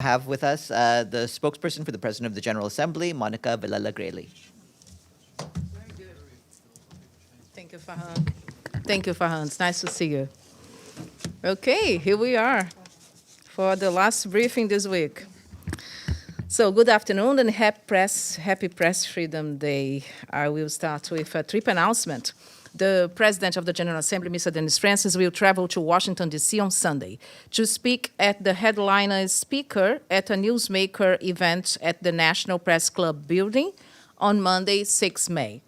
Have with us the spokesperson for the President of the General Assembly, Monica Villela Grayley. Thank you, Farhan. Thank you, Farhan. It's nice to see you. Okay, here we are for the last briefing this week. So good afternoon and happy Press Freedom Day. I will start with a trip announcement. The President of the General Assembly, Mr. Dennis Francis, will travel to Washington, D.C. on Sunday to speak at the headliner speaker at a Newsmaker event at the National Press Club building on Monday, 6 May.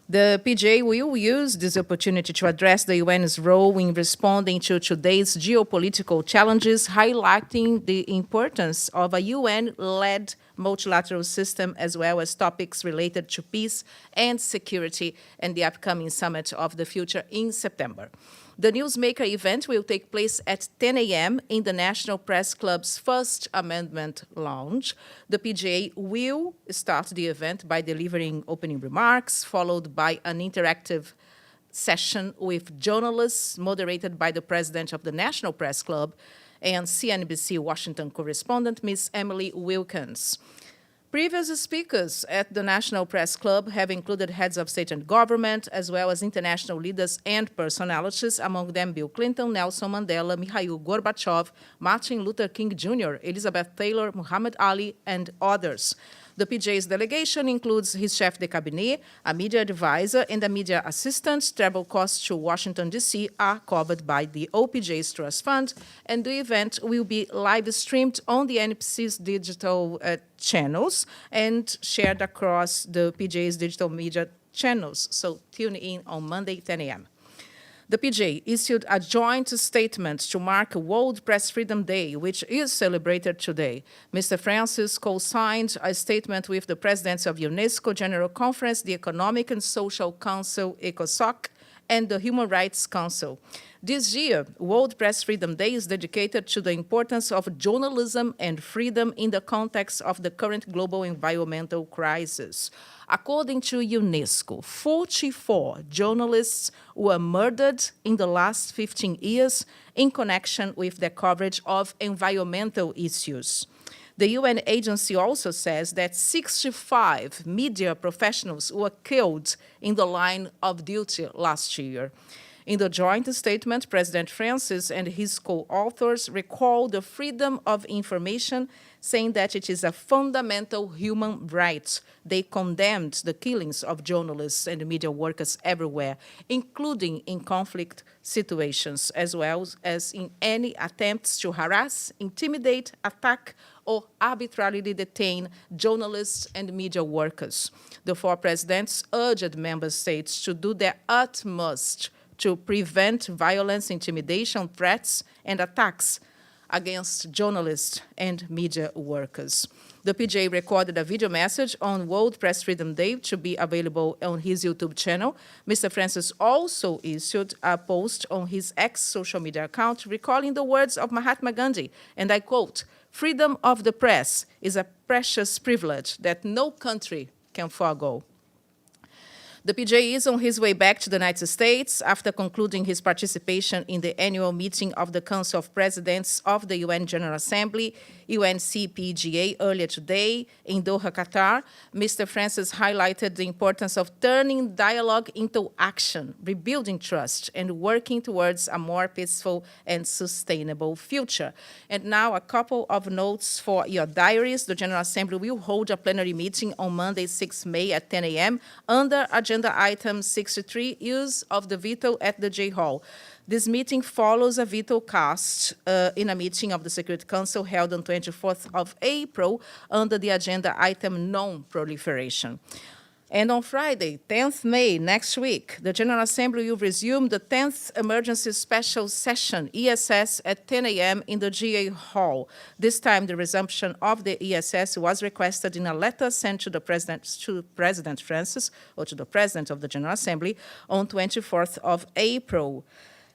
The PJ will use this opportunity to address the UN's role in responding to today's geopolitical challenges, highlighting the importance of a UN-led multilateral system, as well as topics related to peace and security and the upcoming Summit of the Future in September. The Newsmaker event will take place at 10 a.m. in the National Press Club's First Amendment Lounge. The PGA will start the event by delivering opening remarks, followed by an interactive session with journalists moderated by the president of the National Press Club and CNBC Washington correspondent, Ms. Emily Wilkins. Previous speakers at the National Press Club have included heads of state and government, as well as international leaders and personalities, among them Bill Clinton, Nelson Mandela, Mikhail Gorbachev, Martin Luther King Jr., Elizabeth Taylor, Muhammad Ali, and others. The PJ's delegation includes his chef de cabinet, a media advisor, and a media assistant. Travel costs to Washington, D.C. are covered by the OPJ's Trust Fund, and the event will be live-streamed on the NPC's digital channels and shared across the PJ's digital media channels. So tune in on Monday, 10 a.m. The PJ issued a joint statement to mark World Press Freedom Day, which is celebrated today. Mr. Francis co-signed a statement with the presidents of UNESCO General Conference, the Economic and Social Council, ECOSOC, and the Human Rights Council. This year, World Press Freedom Day is dedicated to the importance of journalism and freedom in the context of the current global environmental crisis. According to UNESCO, 44 journalists were murdered in the last 15 years in connection with their coverage of environmental issues. The UN agency also says that 65 media professionals were killed in the line of duty last year. In the joint statement, President Francis and his co-authors recall the freedom of information, saying that it is a fundamental human right. They condemned the killings of journalists and media workers everywhere, including in conflict situations, as well as in any attempts to harass, intimidate, attack, or arbitrarily detain journalists and media workers. The four presidents urged member states to do their utmost to prevent violence, intimidation, threats, and attacks against journalists and media workers. The PJ recorded a video message on World Press Freedom Day to be available on his YouTube channel. Mr. Francis also issued a post on his X social media account recalling the words of Mahatma Gandhi, and I quote, "Freedom of the press is a precious privilege that no country can forego." The PJ is on his way back to the United States after concluding his participation in the annual meeting of the Council of Presidents of the UN General Assembly, UNCPGA, earlier today in Doha, Qatar. Mr. Francis highlighted the importance of turning dialogue into action, rebuilding trust, and working towards a more peaceful and sustainable future. And now a couple of notes for your diaries. The General Assembly will hold a plenary meeting on Monday, 6 May at 10 a.m. under Agenda Item 63, use of the veto at the J Hall. This meeting follows a veto cast in a meeting of the Security Council held on 24th of April under the agenda item non-proliferation. And on Friday, 10th May, next week, the General Assembly will resume the 10th Emergency Special Session, ESS, at 10 a.m. in the GA Hall. This time, the resumption of the ESS was requested in a letter sent to President Francis, or to the President of the General Assembly, on 24th of April.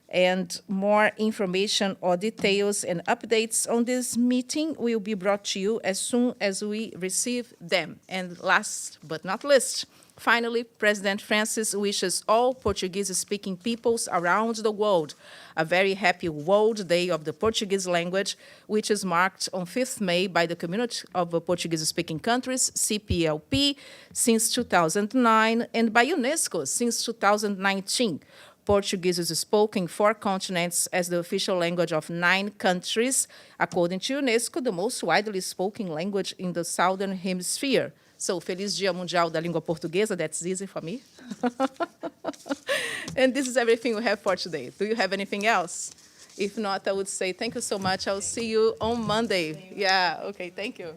And more information or details and updates on this meeting will be brought to you as soon as we receive them. And last but not least, Finally, President Francis wishes all Portuguese-speaking peoples around the world a very happy World Day of the Portuguese Language, which is marked on 5th May by the Community of Portuguese-Speaking Countries, CPLP, since 2009, and by UNESCO since 2019. Portuguese is spoken in 4 continents as the official language of 9 countries, according to UNESCO, the most widely spoken language in the Southern Hemisphere. So, Feliz Dia Mundial da Língua Portuguesa, that's easy for me. And this is everything we have for today. Do you have anything else? If not, I would say thank you so much. I'll see you on Monday. Yeah, okay, thank you.